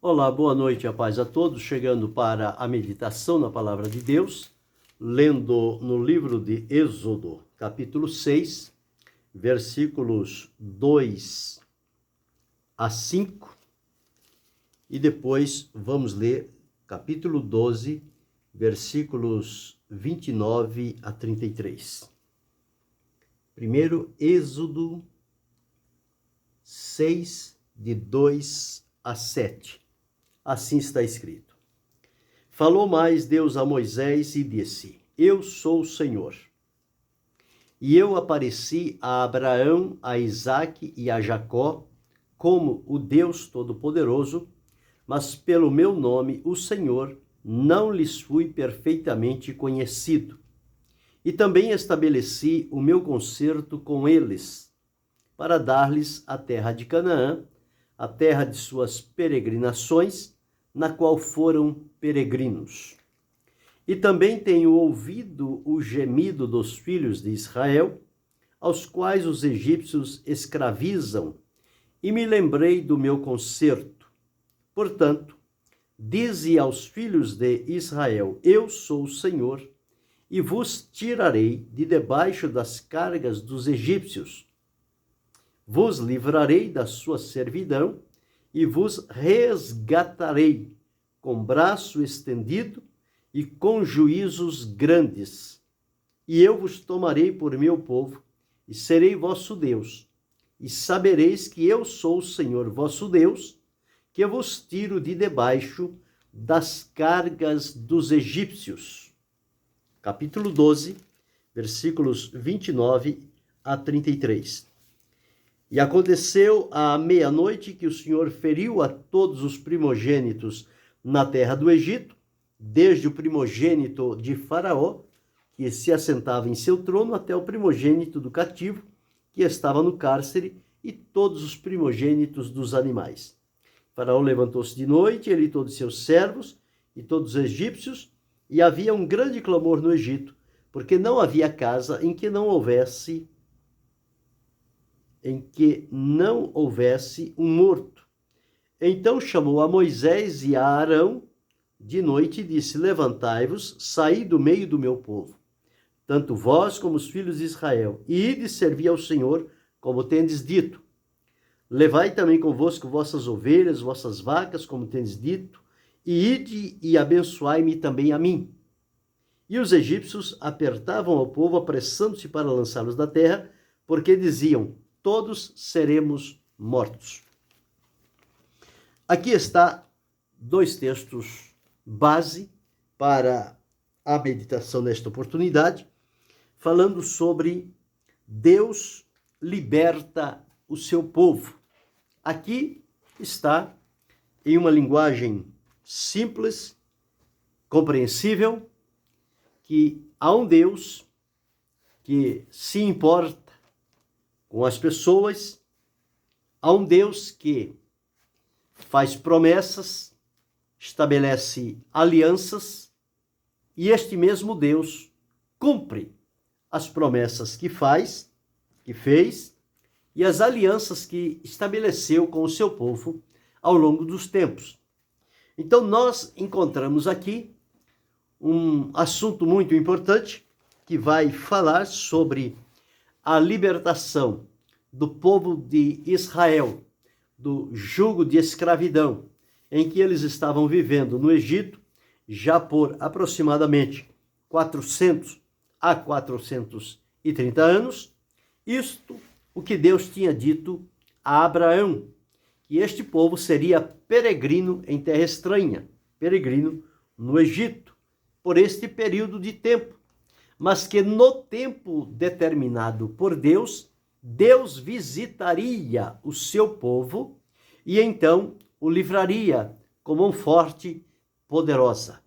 Olá, boa noite, a paz a todos. Chegando para a meditação na Palavra de Deus, lendo no livro de Êxodo, capítulo 6, versículos 2 a 5, e depois vamos ler capítulo 12, versículos 29 a 33. Primeiro, Êxodo 6, de 2 a 7. Assim está escrito. Falou mais Deus a Moisés e disse: Eu sou o Senhor. E eu apareci a Abraão, a Isaque e a Jacó como o Deus Todo-Poderoso, mas pelo meu nome, o Senhor, não lhes fui perfeitamente conhecido. E também estabeleci o meu concerto com eles, para dar-lhes a terra de Canaã, a terra de suas peregrinações, na qual foram peregrinos. E também tenho ouvido o gemido dos filhos de Israel, aos quais os egípcios escravizam, e me lembrei do meu concerto. Portanto, dize aos filhos de Israel: Eu sou o Senhor, e vos tirarei de debaixo das cargas dos egípcios. Vos livrarei da sua servidão e vos resgatarei com braço estendido e com juízos grandes. E eu vos tomarei por meu povo e serei vosso Deus. E sabereis que eu sou o Senhor vosso Deus, que eu vos tiro de debaixo das cargas dos egípcios. Capítulo 12, versículos 29 a 33. E aconteceu à meia-noite que o Senhor feriu a todos os primogênitos na terra do Egito, desde o primogênito de Faraó, que se assentava em seu trono, até o primogênito do cativo, que estava no cárcere, e todos os primogênitos dos animais. Faraó levantou-se de noite, ele e todos seus servos, e todos os egípcios, e havia um grande clamor no Egito, porque não havia casa em que não houvesse um morto. Então chamou a Moisés e a Arão de noite e disse: Levantai-vos, saí do meio do meu povo, tanto vós como os filhos de Israel, e ide servir ao Senhor, como tendes dito. Levai também convosco vossas ovelhas, vossas vacas, como tendes dito, e ide e abençoai-me também a mim. E os egípcios apertavam ao povo, apressando-se para lançá-los da terra, porque diziam: todos seremos mortos. Aqui está dois textos base para a meditação nesta oportunidade, falando sobre Deus liberta o seu povo. Aqui está em uma linguagem simples, compreensível, que há um Deus que se importa com as pessoas, há um Deus que faz promessas, estabelece alianças, e este mesmo Deus cumpre as promessas que fez, e as alianças que estabeleceu com o seu povo ao longo dos tempos. Então nós encontramos aqui um assunto muito importante que vai falar sobre a libertação do povo de Israel do jugo de escravidão em que eles estavam vivendo no Egito já por aproximadamente 400 a 430 anos. Isto o que Deus tinha dito a Abraão, que este povo seria peregrino em terra estranha, peregrino no Egito, por este período de tempo, mas que no tempo determinado por Deus, Deus visitaria o seu povo e então o livraria com mão forte, poderosa.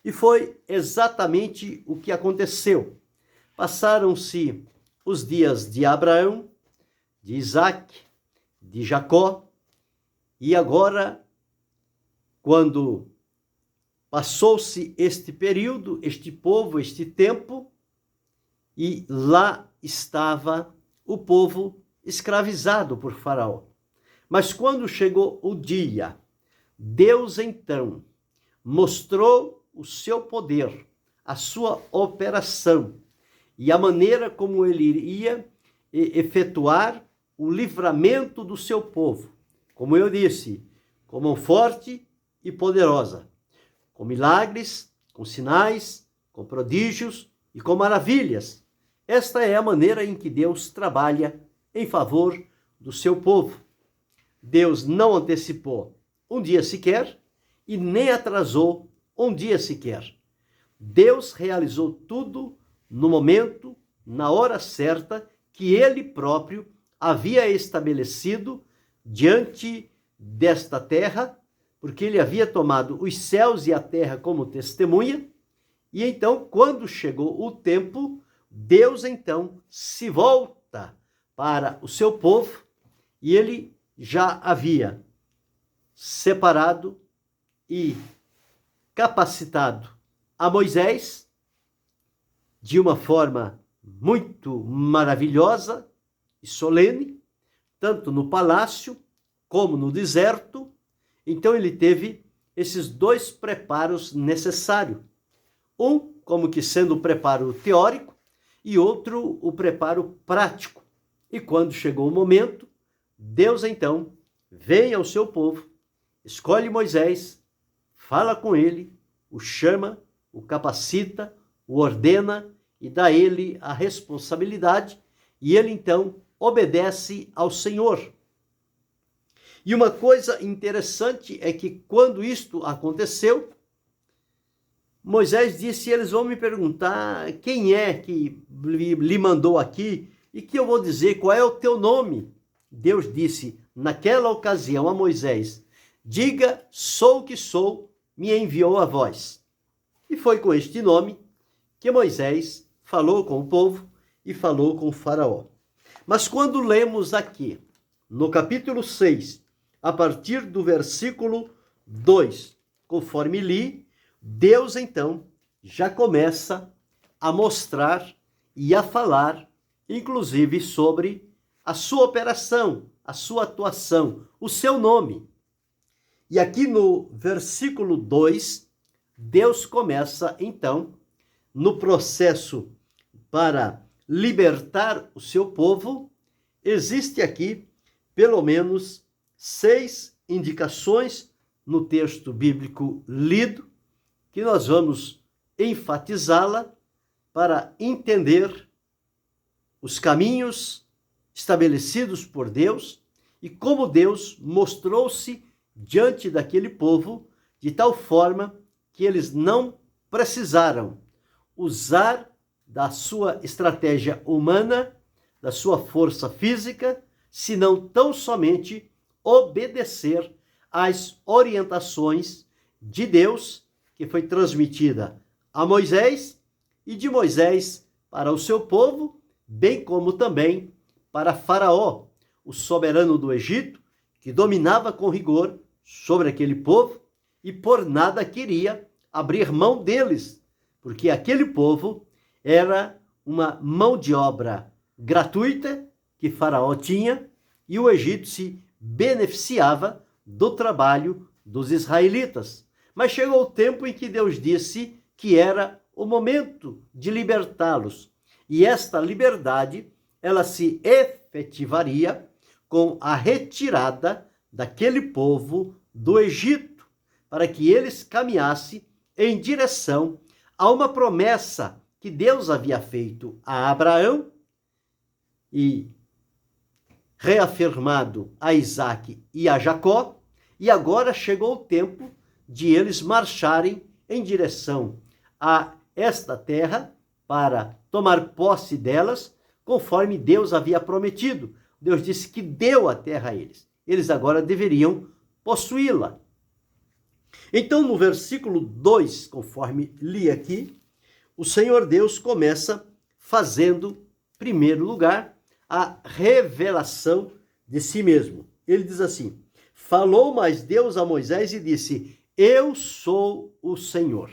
E foi exatamente o que aconteceu. Passaram-se os dias de Abraão, de Isaque, de Jacó, e agora, quando passou-se este período, este povo, este tempo, e lá estava o povo escravizado por Faraó. Mas quando chegou o dia Deus então mostrou o seu poder, a sua operação e a maneira como ele iria efetuar o livramento do seu povo. Como eu disse, com mão forte e poderosa, com milagres, com sinais, com prodígios e com maravilhas. Esta é a maneira em que Deus trabalha em favor do seu povo. Deus não antecipou um dia sequer e nem atrasou um dia sequer. Deus realizou tudo no momento, na hora certa, que ele próprio havia estabelecido diante desta terra, porque ele havia tomado os céus e a terra como testemunha, e então, quando chegou o tempo, Deus então se volta para o seu povo, e ele já havia separado e capacitado a Moisés de uma forma muito maravilhosa e solene, tanto no palácio como no deserto. Então ele teve esses dois preparos necessários. Um, como que sendo o preparo teórico, e outro, o preparo prático. E quando chegou o momento, Deus então vem ao seu povo, escolhe Moisés, fala com ele, o chama, o capacita, o ordena e dá a ele a responsabilidade, e ele então obedece ao Senhor. E uma coisa interessante é que quando isto aconteceu, Moisés disse: eles vão me perguntar quem é que lhe mandou aqui e que eu vou dizer qual é o teu nome. Deus disse naquela ocasião a Moisés: diga, sou o que sou, me enviou a vós. E foi com este nome que Moisés falou com o povo e falou com o faraó. Mas quando lemos aqui, no capítulo 6, a partir do versículo 2, conforme li, Deus então já começa a mostrar e a falar, inclusive sobre a sua operação, a sua atuação, o seu nome. E aqui no versículo 2, Deus começa então no processo para libertar o seu povo. Existe aqui pelo menos 6 indicações no texto bíblico lido, que nós vamos enfatizá-la para entender os caminhos estabelecidos por Deus e como Deus mostrou-se diante daquele povo de tal forma que eles não precisaram usar da sua estratégia humana, da sua força física, senão tão somente obedecer às orientações de Deus, que foi transmitida a Moisés, e de Moisés para o seu povo, bem como também para Faraó, o soberano do Egito, que dominava com rigor sobre aquele povo e por nada queria abrir mão deles, porque aquele povo era uma mão de obra gratuita que Faraó tinha, e o Egito se beneficiava do trabalho dos israelitas. Mas chegou o tempo em que Deus disse que era o momento de libertá-los. E esta liberdade, ela se efetivaria com a retirada daquele povo do Egito, para que eles caminhassem em direção a uma promessa que Deus havia feito a Abraão e reafirmado a Isaque e a Jacó, e agora chegou o tempo de eles marcharem em direção a esta terra para tomar posse delas, conforme Deus havia prometido. Deus disse que deu a terra a eles. Eles agora deveriam possuí-la. Então, no versículo 2, conforme li aqui, o Senhor Deus começa fazendo, em primeiro lugar, a revelação de si mesmo. Ele diz assim: falou mais Deus a Moisés e disse: eu sou o Senhor.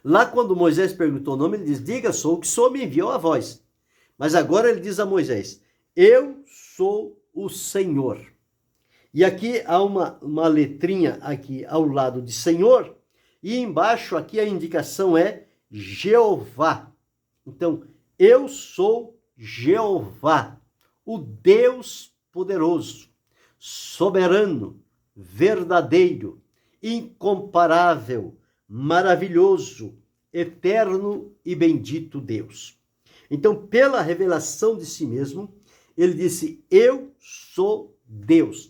Lá quando Moisés perguntou o nome, ele diz: diga, sou o que sou, me enviou a voz. Mas agora ele diz a Moisés: eu sou o Senhor. E aqui há uma letrinha aqui ao lado de Senhor, e embaixo aqui a indicação é Jeová. Então, eu sou Jeová, o Deus poderoso, soberano, verdadeiro, incomparável, maravilhoso, eterno e bendito Deus. Então, pela revelação de si mesmo, ele disse, eu sou Deus.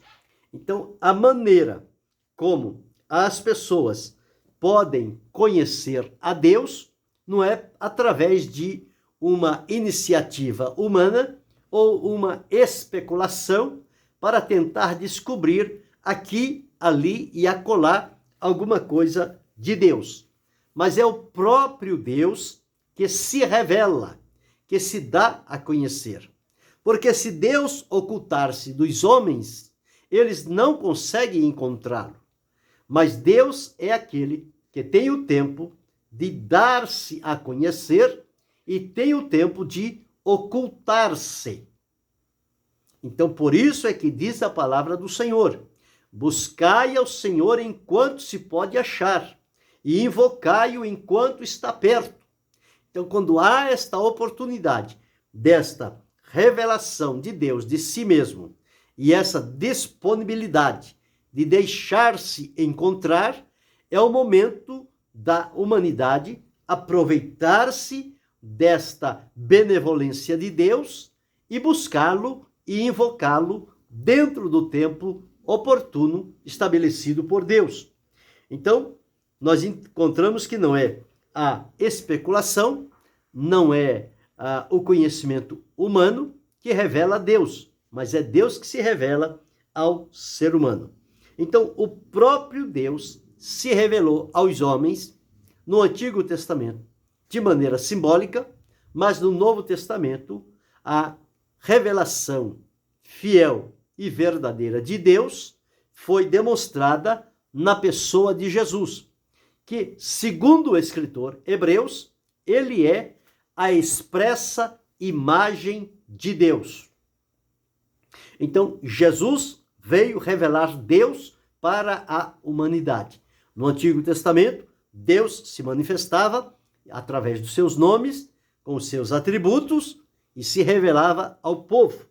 Então, a maneira como as pessoas podem conhecer a Deus não é através de uma iniciativa humana ou uma especulação para tentar descobrir aqui, ali e acolá alguma coisa de Deus. Mas é o próprio Deus que se revela, que se dá a conhecer. Porque se Deus ocultar-se dos homens, eles não conseguem encontrá-lo. Mas Deus é aquele que tem o tempo de dar-se a conhecer e tem o tempo de ocultar-se. Então, por isso é que diz a palavra do Senhor, buscai ao Senhor enquanto se pode achar, e invocai-o enquanto está perto. Então, quando há esta oportunidade, desta revelação de Deus, de si mesmo, e essa disponibilidade de deixar-se encontrar, é o momento da humanidade aproveitar-se desta benevolência de Deus e buscá-lo e invocá-lo dentro do tempo oportuno estabelecido por Deus. Então, nós encontramos que não é a especulação, não é o conhecimento humano que revela a Deus, mas é Deus que se revela ao ser humano. Então, o próprio Deus se revelou aos homens no Antigo Testamento de maneira simbólica, mas no Novo Testamento a revelação fiel e verdadeira de Deus foi demonstrada na pessoa de Jesus, que, segundo o escritor Hebreus, ele é a expressa imagem de Deus. Então, Jesus veio revelar Deus para a humanidade. No Antigo Testamento, Deus se manifestava através dos seus nomes, com os seus atributos, e se revelava ao povo.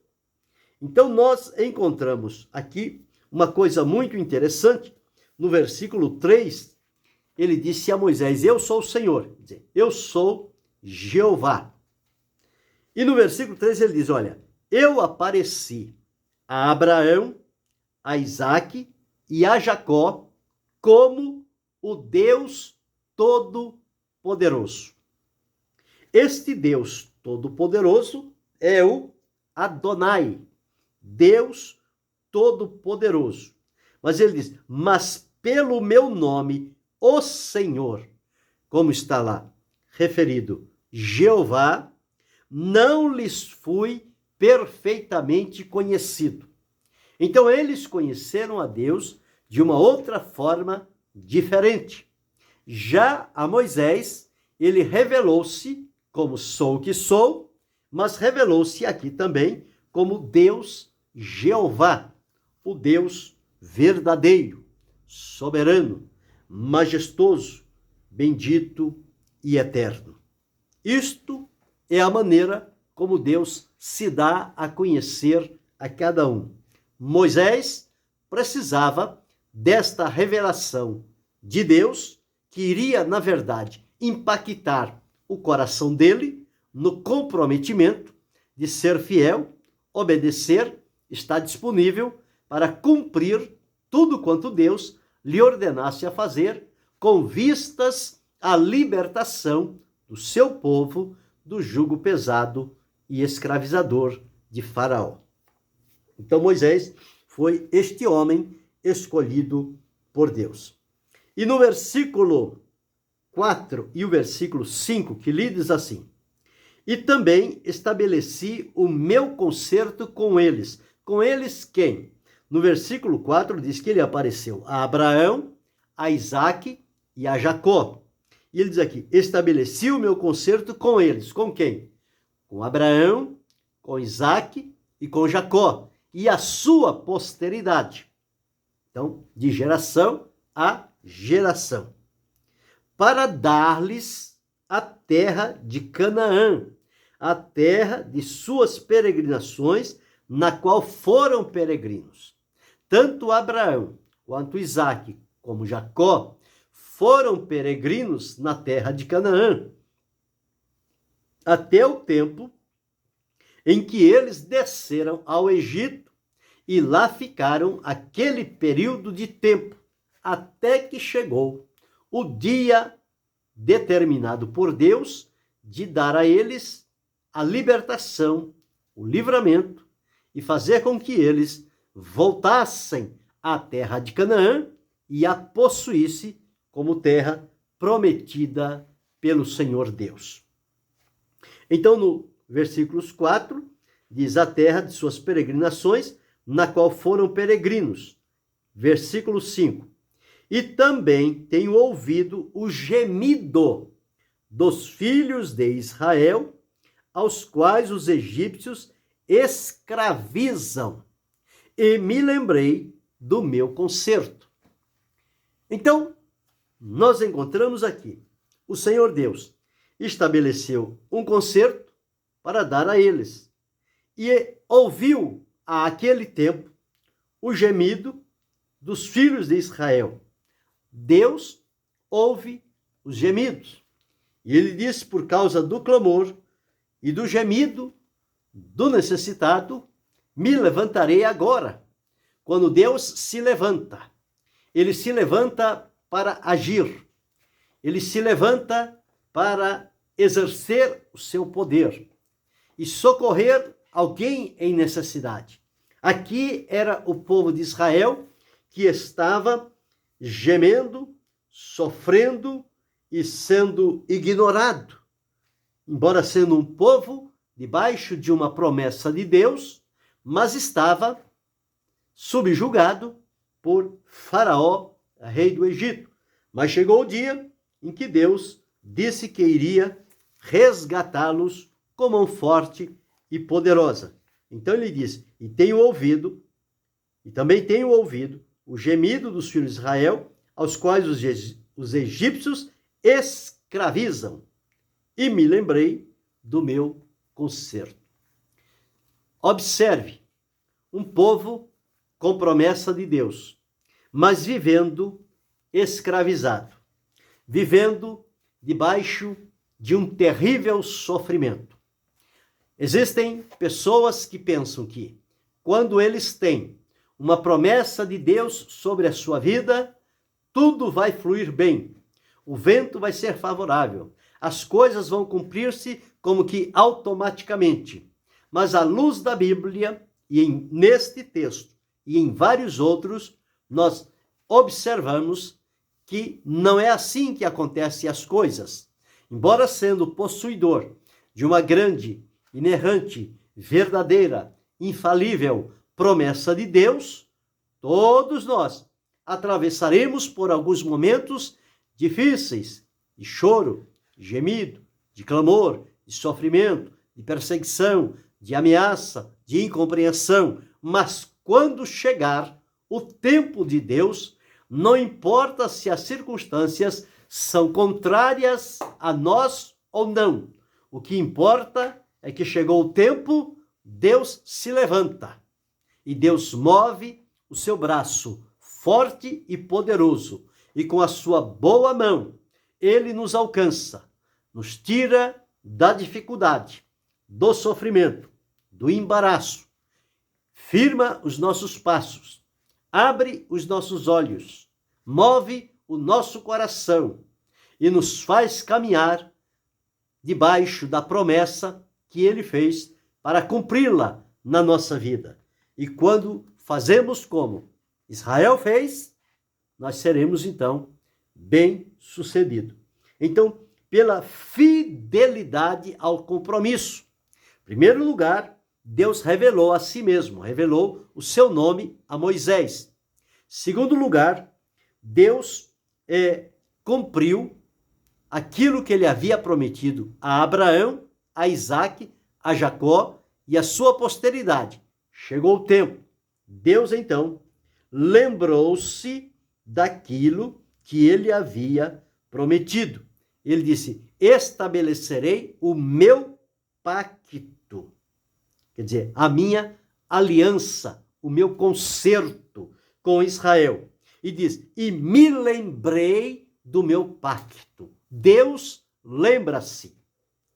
Então, nós encontramos aqui uma coisa muito interessante. No versículo 3, ele disse a Moisés, eu sou o Senhor, quer dizer, eu sou Jeová. E no versículo 3 ele diz, olha, eu apareci a Abraão, a Isaque e a Jacó como o Deus Todo-Poderoso. Este Deus Todo-Poderoso é o Adonai, Deus Todo-Poderoso. Mas ele diz, mas pelo meu nome, o Senhor, como está lá referido, Jeová, não lhes fui perfeitamente conhecido. Então eles conheceram a Deus de uma outra forma diferente. Já a Moisés, ele revelou-se como sou o que sou, mas revelou-se aqui também como Deus Jeová, o Deus verdadeiro, soberano, majestoso, bendito e eterno. Isto é a maneira como Deus se dá a conhecer a cada um. Moisés precisava desta revelação de Deus, que iria, na verdade, impactar o coração dele no comprometimento de ser fiel, obedecer, estar disponível para cumprir tudo quanto Deus lhe ordenasse a fazer, com vistas à libertação do seu povo do jugo pesado e escravizador de Faraó. Então Moisés foi este homem escolhido por Deus. E no versículo 4 e o versículo 5, que lhe diz assim, e também estabeleci o meu concerto com eles. Com eles quem? No versículo 4 diz que ele apareceu a Abraão, a Isaque e a Jacó. E ele diz aqui, estabeleci o meu concerto com eles. Com quem? Com Abraão, com Isaque e com Jacó. E a sua posteridade. Então, de geração a geração, para dar-lhes a terra de Canaã, a terra de suas peregrinações, na qual foram peregrinos. Tanto Abraão quanto Isaque, como Jacó, foram peregrinos na terra de Canaã, até o tempo em que eles desceram ao Egito e lá ficaram aquele período de tempo, até que chegou o dia determinado por Deus de dar a eles a libertação, o livramento, e fazer com que eles voltassem à terra de Canaã e a possuísse como terra prometida pelo Senhor Deus. Então, no versículos 4, diz a terra de suas peregrinações, na qual foram peregrinos. Versículo 5. E também tenho ouvido o gemido dos filhos de Israel, aos quais os egípcios escravizam, e me lembrei do meu conserto. Então, nós encontramos aqui, o Senhor Deus estabeleceu um conserto para dar a eles, e ouviu àquele tempo o gemido dos filhos de Israel. Deus ouve os gemidos. E ele diz, por causa do clamor e do gemido do necessitado, me levantarei agora. Quando Deus se levanta, ele se levanta para agir. Ele se levanta para exercer o seu poder e socorrer alguém em necessidade. Aqui era o povo de Israel que estava gemendo, sofrendo e sendo ignorado. Embora sendo um povo debaixo de uma promessa de Deus, mas estava subjugado por Faraó, rei do Egito. Mas chegou o dia em que Deus disse que iria resgatá-los com mão forte e poderosa. Então ele diz, e também tenho ouvido o gemido dos filhos de Israel, aos quais os egípcios escravizam, e me lembrei do meu conserto. Observe, um povo com promessa de Deus, mas vivendo escravizado, vivendo debaixo de um terrível sofrimento. Existem pessoas que pensam que, quando eles têm uma promessa de Deus sobre a sua vida, tudo vai fluir bem, o vento vai ser favorável, as coisas vão cumprir-se como que automaticamente. Mas à luz da Bíblia, neste texto e em vários outros, nós observamos que não é assim que acontecem as coisas. Embora sendo possuidor de uma grande, inerrante, verdadeira, infalível promessa de Deus, todos nós atravessaremos por alguns momentos difíceis, de choro, de gemido, de clamor, de sofrimento, de perseguição, de ameaça, de incompreensão. Mas quando chegar o tempo de Deus, não importa se as circunstâncias são contrárias a nós ou não. O que importa é que chegou o tempo, Deus se levanta. E Deus move o seu braço forte e poderoso. E com a sua boa mão, ele nos alcança, nos tira da dificuldade, do sofrimento, do embaraço. Firma os nossos passos, abre os nossos olhos, move o nosso coração e nos faz caminhar debaixo da promessa que ele fez para cumpri-la na nossa vida. E quando fazemos como Israel fez, nós seremos então bem-sucedidos. Então, pela fidelidade ao compromisso. Em primeiro lugar, Deus revelou a si mesmo, revelou o seu nome a Moisés. Segundo lugar, Deus cumpriu aquilo que ele havia prometido a Abraão, a Isaque, a Jacó e a sua posteridade. Chegou o tempo. Deus, então, lembrou-se daquilo que ele havia prometido. Ele disse: estabelecerei o meu pacto. Quer dizer, a minha aliança, o meu concerto com Israel. E diz: e me lembrei do meu pacto. Deus lembra-se.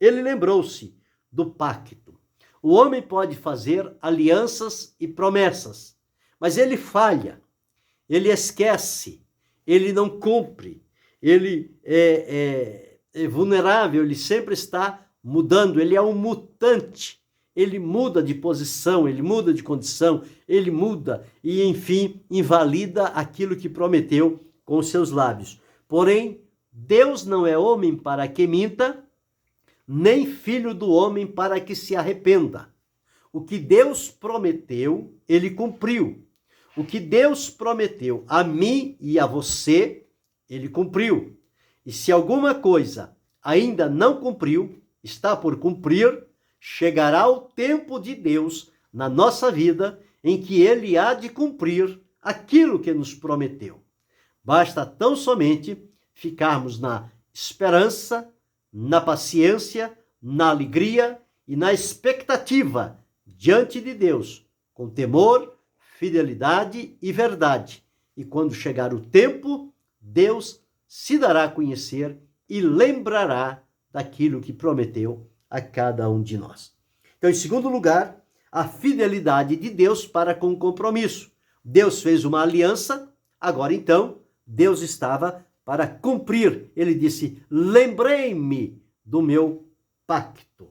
Ele lembrou-se do pacto. O homem pode fazer alianças e promessas, mas ele falha, ele esquece, ele não cumpre, ele é vulnerável, ele sempre está mudando, ele é um mutante, ele muda de posição, ele muda de condição, ele muda e, enfim, invalida aquilo que prometeu com seus lábios. Porém, Deus não é homem para que minta, nem filho do homem para que se arrependa. O que Deus prometeu, ele cumpriu. O que Deus prometeu a mim e a você, ele cumpriu. E se alguma coisa ainda não cumpriu, está por cumprir, chegará o tempo de Deus na nossa vida em que ele há de cumprir aquilo que nos prometeu. Basta tão somente ficarmos na esperança, na paciência, na alegria e na expectativa diante de Deus, com temor, fidelidade e verdade. E quando chegar o tempo, Deus se dará a conhecer e lembrará daquilo que prometeu a cada um de nós. Então, em segundo lugar, a fidelidade de Deus para com o compromisso. Deus fez uma aliança, agora então, Deus estava para cumprir. Ele disse: lembrei-me do meu pacto.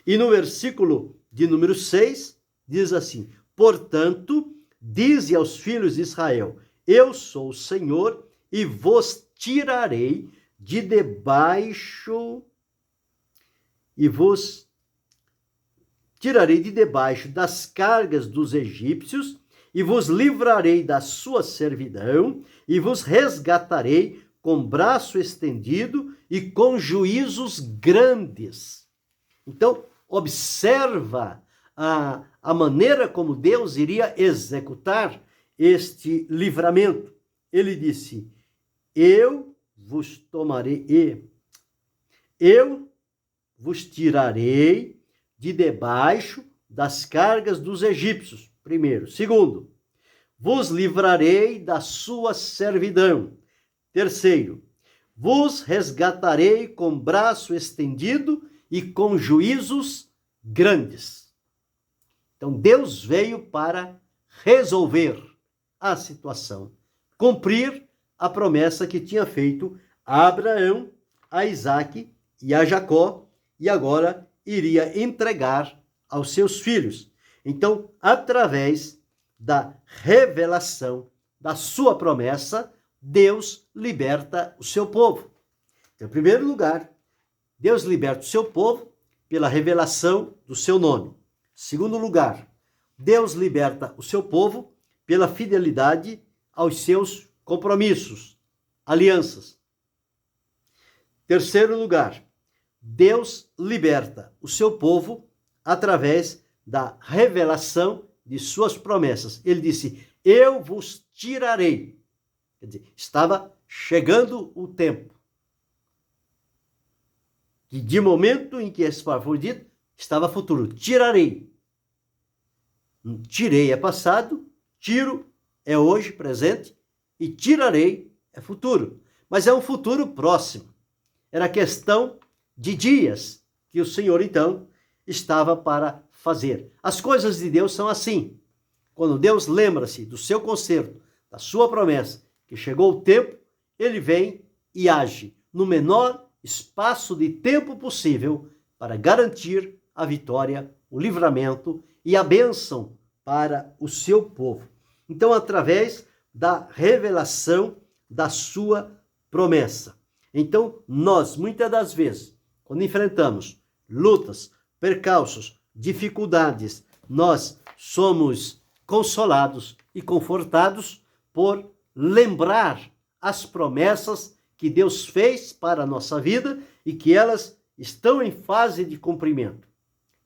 E no versículo de número 6, diz assim: portanto, dize aos filhos de Israel: eu sou o Senhor e vos tirarei de debaixo das cargas dos egípcios e vos livrarei da sua servidão e vos resgatarei com braço estendido e com juízos grandes. Então, observa a maneira como Deus iria executar este livramento. Ele disse: eu vos tirarei de debaixo das cargas dos egípcios. Primeiro. Segundo, vos livrarei da sua servidão. Terceiro, vos resgatarei com braço estendido e com juízos grandes. Então, Deus veio para resolver a situação, cumprir a promessa que tinha feito a Abraão, a Isaque e a Jacó, e agora iria entregar aos seus filhos. Então, através da revelação da sua promessa, Deus liberta o seu povo. Então, em primeiro lugar, Deus liberta o seu povo pela revelação do seu nome. Em segundo lugar, Deus liberta o seu povo pela fidelidade aos seus compromissos, alianças. Em terceiro lugar, Deus liberta o seu povo através da revelação de suas promessas. Ele disse: eu vos tirarei. Quer dizer, estava chegando o tempo. E de momento em que esse palavra foi dito, estava futuro. Tirarei. Tirei é passado, tiro é hoje, presente, e tirarei é futuro. Mas é um futuro próximo. Era questão de dias que o Senhor, então, estava para fazer. As coisas de Deus são assim. Quando Deus lembra-se do seu concerto, da sua promessa, que chegou o tempo, ele vem e age no menor espaço de tempo possível para garantir a vitória, o livramento e a bênção para o seu povo. Então, através da revelação da sua promessa. Então, nós, muitas das vezes, quando enfrentamos lutas, percalços, dificuldades, nós somos consolados e confortados por lembrar as promessas que Deus fez para a nossa vida e que elas estão em fase de cumprimento.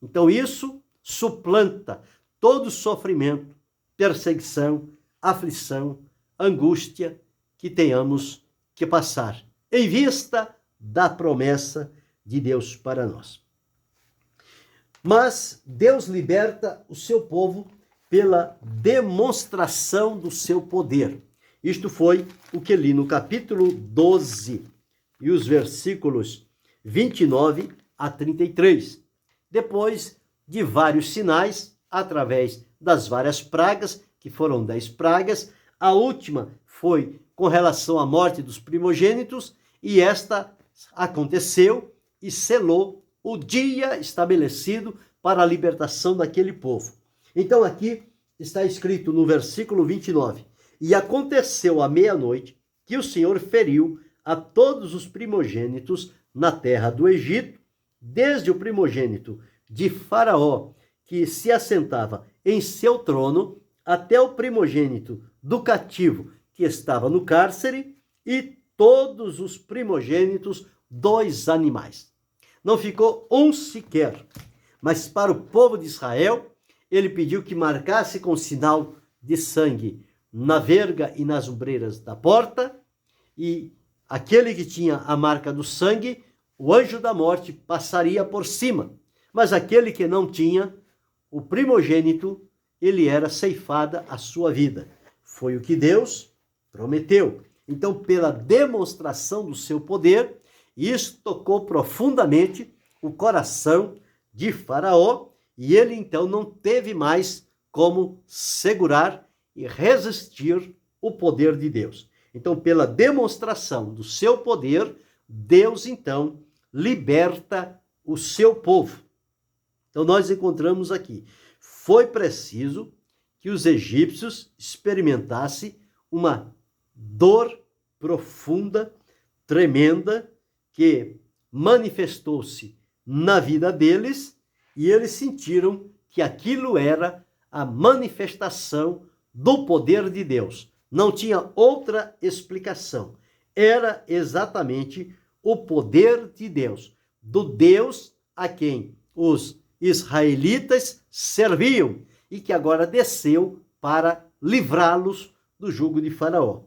Então isso suplanta todo sofrimento, perseguição, aflição, angústia que tenhamos que passar, em vista da promessa de Deus para nós. Mas Deus liberta o seu povo pela demonstração do seu poder. Isto foi o que li no capítulo 12 e os versículos 29 a 33. Depois de vários sinais, através das várias pragas, que foram 10 pragas, a última foi com relação à morte dos primogênitos, e esta aconteceu e selou o dia estabelecido para a libertação daquele povo. Então aqui está escrito no versículo 29, e aconteceu à meia-noite que o Senhor feriu a todos os primogênitos na terra do Egito, desde o primogênito de Faraó, que se assentava em seu trono, até o primogênito do cativo, que estava no cárcere, e todos os primogênitos dos animais. Não ficou um sequer, mas para o povo de Israel, ele pediu que marcasse com sinal de sangue na verga e nas ombreiras da porta, e aquele que tinha a marca do sangue, o anjo da morte passaria por cima, mas aquele que não tinha, o primogênito, ele era ceifada a sua vida. Foi o que Deus prometeu. Então, pela demonstração do seu poder, isso tocou profundamente o coração de Faraó, e ele então não teve mais como segurar e resistir o poder de Deus. Então, pela demonstração do seu poder, Deus então liberta o seu povo. Então, nós encontramos aqui, foi preciso que os egípcios experimentassem uma dor profunda, tremenda, que manifestou-se na vida deles, e eles sentiram que aquilo era a manifestação do poder de Deus. Não tinha outra explicação. Era exatamente o poder de Deus, do Deus a quem os israelitas serviam e que agora desceu para livrá-los do jugo de Faraó.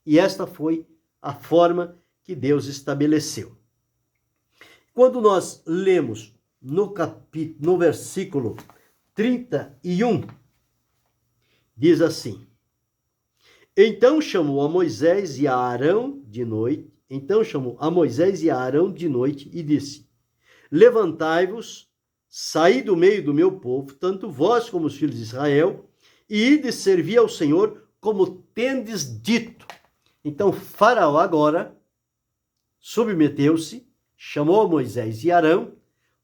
E esta foi a forma que Deus estabeleceu. Quando nós lemos no versículo 31, diz assim: Então chamou a Moisés e a Arão de noite, e disse: Levantai-vos, saí do meio do meu povo, tanto vós como os filhos de Israel, e ide servir ao Senhor como tendes dito. Então Faraó agora submeteu-se, chamou a Moisés e Arão,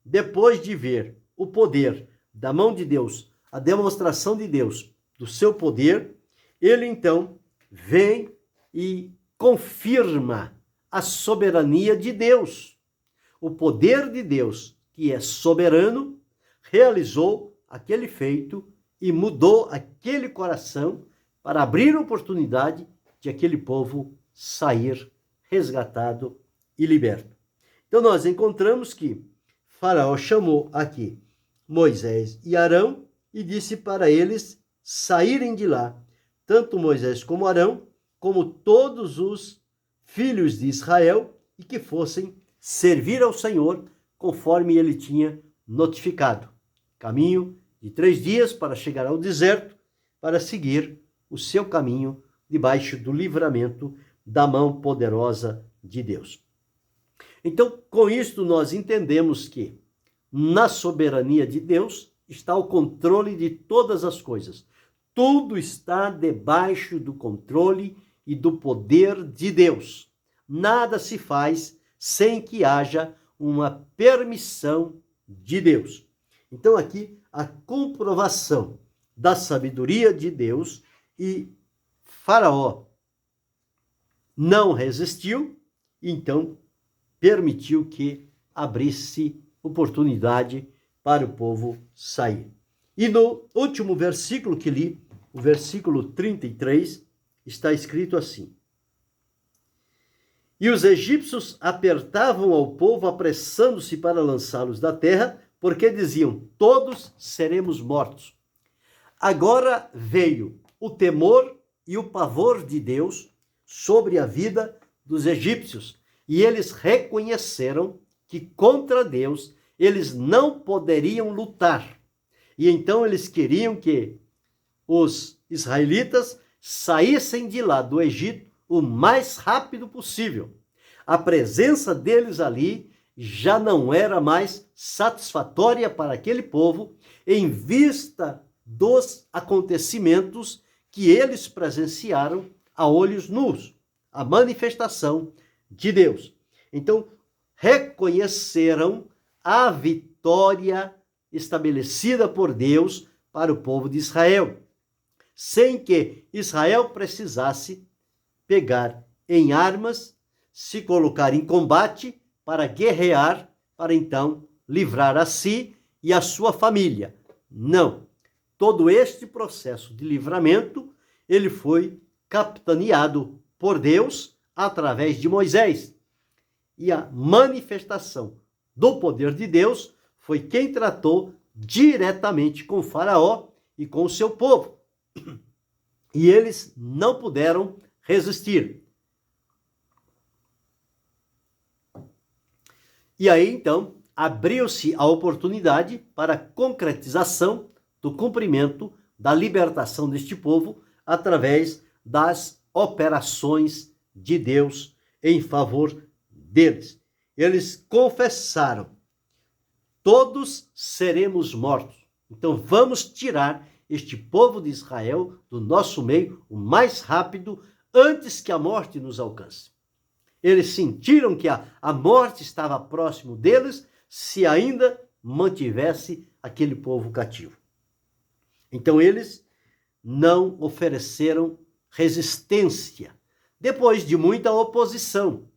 depois de ver o poder da mão de Deus, a demonstração de Deus do seu poder, ele então vem e confirma a soberania de Deus. O poder de Deus, que é soberano, realizou aquele feito e mudou aquele coração para abrir oportunidade de aquele povo sair resgatado e liberto. Então nós encontramos que Faraó chamou aqui Moisés e Arão e disse para eles saírem de lá, tanto Moisés como Arão, como todos os filhos de Israel, e que fossem servir ao Senhor conforme ele tinha notificado. Caminho de 3 dias para chegar ao deserto, para seguir o seu caminho debaixo do livramento da mão poderosa de Deus. Então, com isto, nós entendemos que na soberania de Deus está o controle de todas as coisas. Tudo está debaixo do controle e do poder de Deus. Nada se faz sem que haja uma permissão de Deus. Então, aqui, a comprovação da sabedoria de Deus, e Faraó não resistiu, então permitiu que abrisse oportunidade para o povo sair. E no último versículo que li, o versículo 33, está escrito assim: E os egípcios apertavam ao povo, apressando-se para lançá-los da terra, porque diziam: todos seremos mortos. Agora veio o temor e o pavor de Deus sobre a vida dos egípcios, e eles reconheceram que contra Deus eles não poderiam lutar. E então eles queriam que os israelitas saíssem de lá do Egito o mais rápido possível. A presença deles ali já não era mais satisfatória para aquele povo, em vista dos acontecimentos que eles presenciaram a olhos nus, a manifestação de Deus. Então, reconheceram a vitória estabelecida por Deus para o povo de Israel, sem que Israel precisasse pegar em armas, se colocar em combate para guerrear, para então livrar a si e a sua família. Não. Todo este processo de livramento, ele foi capitaneado por Deus através de Moisés. E a manifestação do poder de Deus foi quem tratou diretamente com Faraó e com o seu povo. E eles não puderam resistir. E aí, então, abriu-se a oportunidade para a concretização do cumprimento da libertação deste povo através das operações de Deus em favor deles. Eles confessaram: todos seremos mortos. Então vamos tirar este povo de Israel do nosso meio o mais rápido, antes que a morte nos alcance. Eles sentiram que a morte estava próximo deles, se ainda mantivesse aquele povo cativo. Então eles não ofereceram resistência. Depois de muita oposição,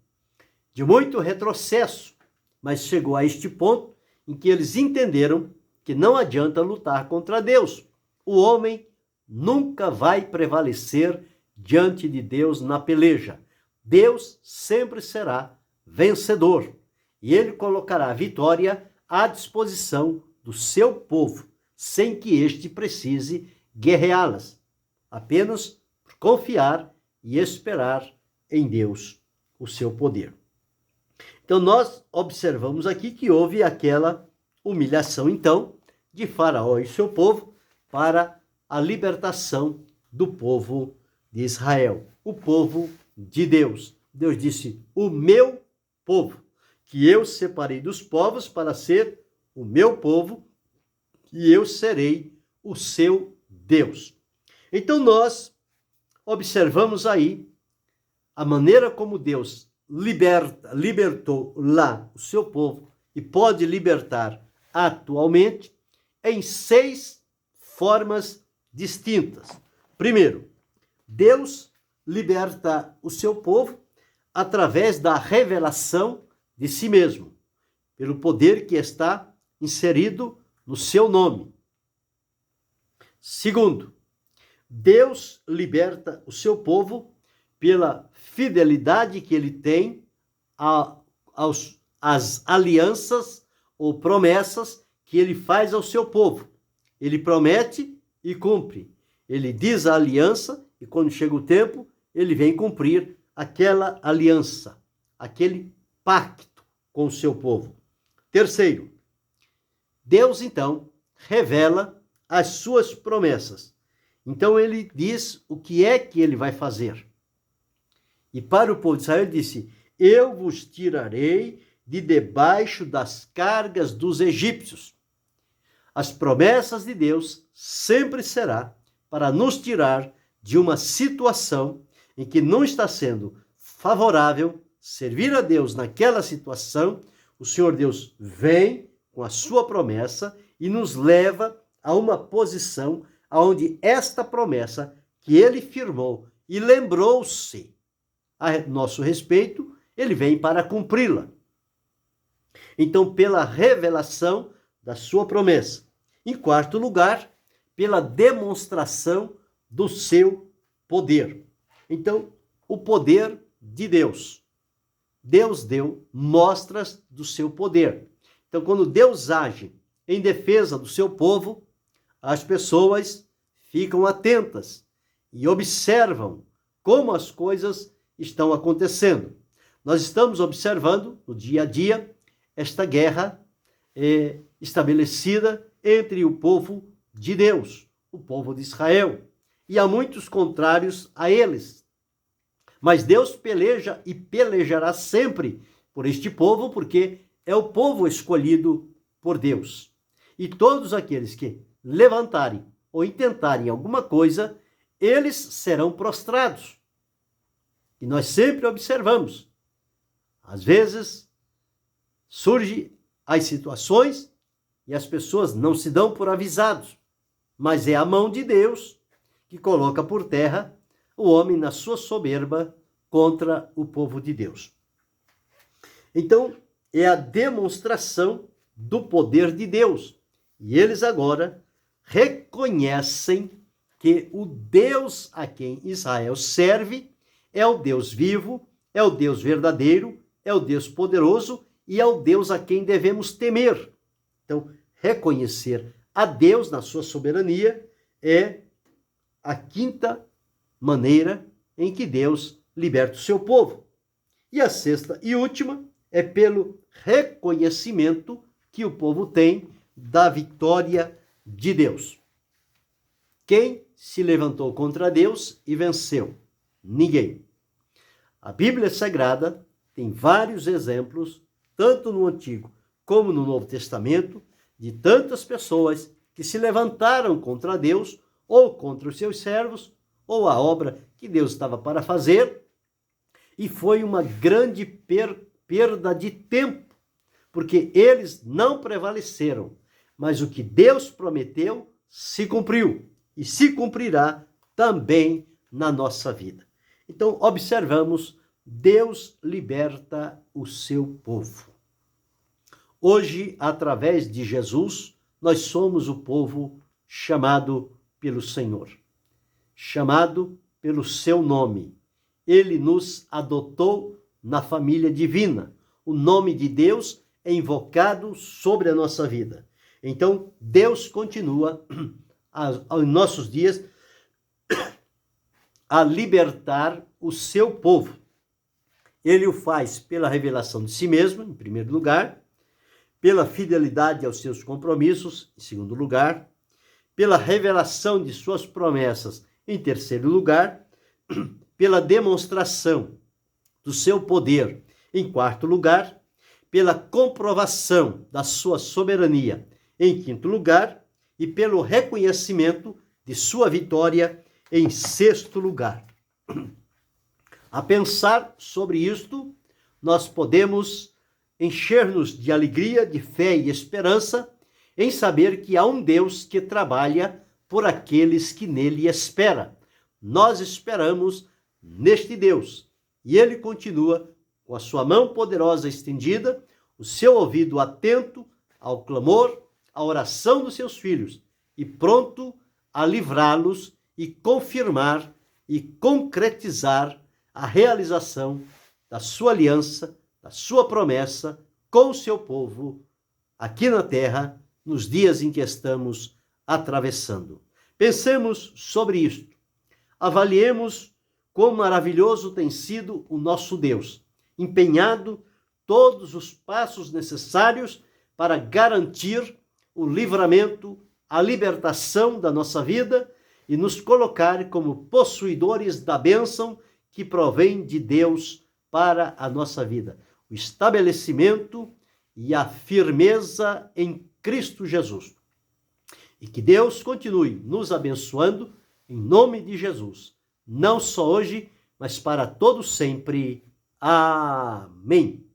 de muito retrocesso, mas chegou a este ponto em que eles entenderam que não adianta lutar contra Deus. O homem nunca vai prevalecer diante de Deus na peleja. Deus sempre será vencedor e ele colocará a vitória à disposição do seu povo, sem que este precise guerreá-las, apenas por confiar e esperar em Deus, o seu poder. Então nós observamos aqui que houve aquela humilhação então de Faraó e seu povo para a libertação do povo de Israel, o povo de Deus. Deus disse: o meu povo, que eu separei dos povos para ser o meu povo, e eu serei o seu Deus. Então nós observamos aí a maneira como Deus libertou lá o seu povo e pode libertar atualmente em 6 formas distintas. Primeiro, Deus liberta o seu povo através da revelação de si mesmo, pelo poder que está inserido no seu nome. Segundo, Deus liberta o seu povo pela fidelidade que ele tem às alianças ou promessas que ele faz ao seu povo. Ele promete e cumpre. Ele diz a aliança e quando chega o tempo, ele vem cumprir aquela aliança, aquele pacto com o seu povo. Terceiro, Deus então revela as suas promessas. Então ele diz o que é que ele vai fazer. E para o povo de Israel ele disse: eu vos tirarei de debaixo das cargas dos egípcios. As promessas de Deus sempre será para nos tirar de uma situação em que não está sendo favorável servir a Deus naquela situação. O Senhor Deus vem com a sua promessa e nos leva a uma posição onde esta promessa que ele firmou e lembrou-se a nosso respeito, ele vem para cumpri-la. Então, pela revelação da sua promessa. Em quarto lugar, pela demonstração do seu poder. Então, o poder de Deus. Deus deu mostras do seu poder. Então, quando Deus age em defesa do seu povo, as pessoas ficam atentas e observam como as coisas estão acontecendo. Nós estamos observando no dia a dia esta guerra estabelecida entre o povo de Deus, o povo de Israel, e há muitos contrários a eles. Mas Deus peleja e pelejará sempre por este povo, porque é o povo escolhido por Deus. E todos aqueles que levantarem ou intentarem alguma coisa, eles serão prostrados. E nós sempre observamos. Às vezes, surgem as situações e as pessoas não se dão por avisados. Mas é a mão de Deus que coloca por terra o homem na sua soberba contra o povo de Deus. Então, é a demonstração do poder de Deus. E eles agora reconhecem que o Deus a quem Israel serve é o Deus vivo, é o Deus verdadeiro, é o Deus poderoso e é o Deus a quem devemos temer. Então, reconhecer a Deus na sua soberania é a quinta maneira em que Deus liberta o seu povo. E a sexta e última é pelo reconhecimento que o povo tem da vitória de Deus. Quem se levantou contra Deus e venceu? Ninguém. A Bíblia Sagrada tem vários exemplos, tanto no Antigo como no Novo Testamento, de tantas pessoas que se levantaram contra Deus ou contra os seus servos, ou a obra que Deus estava para fazer, e foi uma grande perda de tempo, porque eles não prevaleceram, mas o que Deus prometeu se cumpriu, e se cumprirá também na nossa vida. Então, observamos, Deus liberta o seu povo. Hoje, através de Jesus, nós somos o povo chamado pelo Senhor, chamado pelo seu nome. Ele nos adotou na família divina. O nome de Deus é invocado sobre a nossa vida. Então, Deus continua, aos nossos dias, a libertar o seu povo. Ele o faz pela revelação de si mesmo, em primeiro lugar, pela fidelidade aos seus compromissos, em segundo lugar, pela revelação de suas promessas, em terceiro lugar, pela demonstração do seu poder, em quarto lugar, pela comprovação da sua soberania, em quinto lugar, e pelo reconhecimento de sua vitória, em sexto lugar. A pensar sobre isto, nós podemos encher-nos de alegria, de fé e esperança em saber que há um Deus que trabalha por aqueles que nele esperam. Nós esperamos neste Deus e ele continua com a sua mão poderosa estendida, o seu ouvido atento ao clamor, à oração dos seus filhos e pronto a livrá-los e confirmar e concretizar a realização da sua aliança, da sua promessa com o seu povo aqui na terra, nos dias em que estamos atravessando. Pensemos sobre isto. Avaliemos quão maravilhoso tem sido o nosso Deus, empenhado todos os passos necessários para garantir o livramento, a libertação da nossa vida e nos colocar como possuidores da bênção que provém de Deus para a nossa vida. O estabelecimento e a firmeza em Cristo Jesus. E que Deus continue nos abençoando em nome de Jesus. Não só hoje, mas para todo sempre. Amém.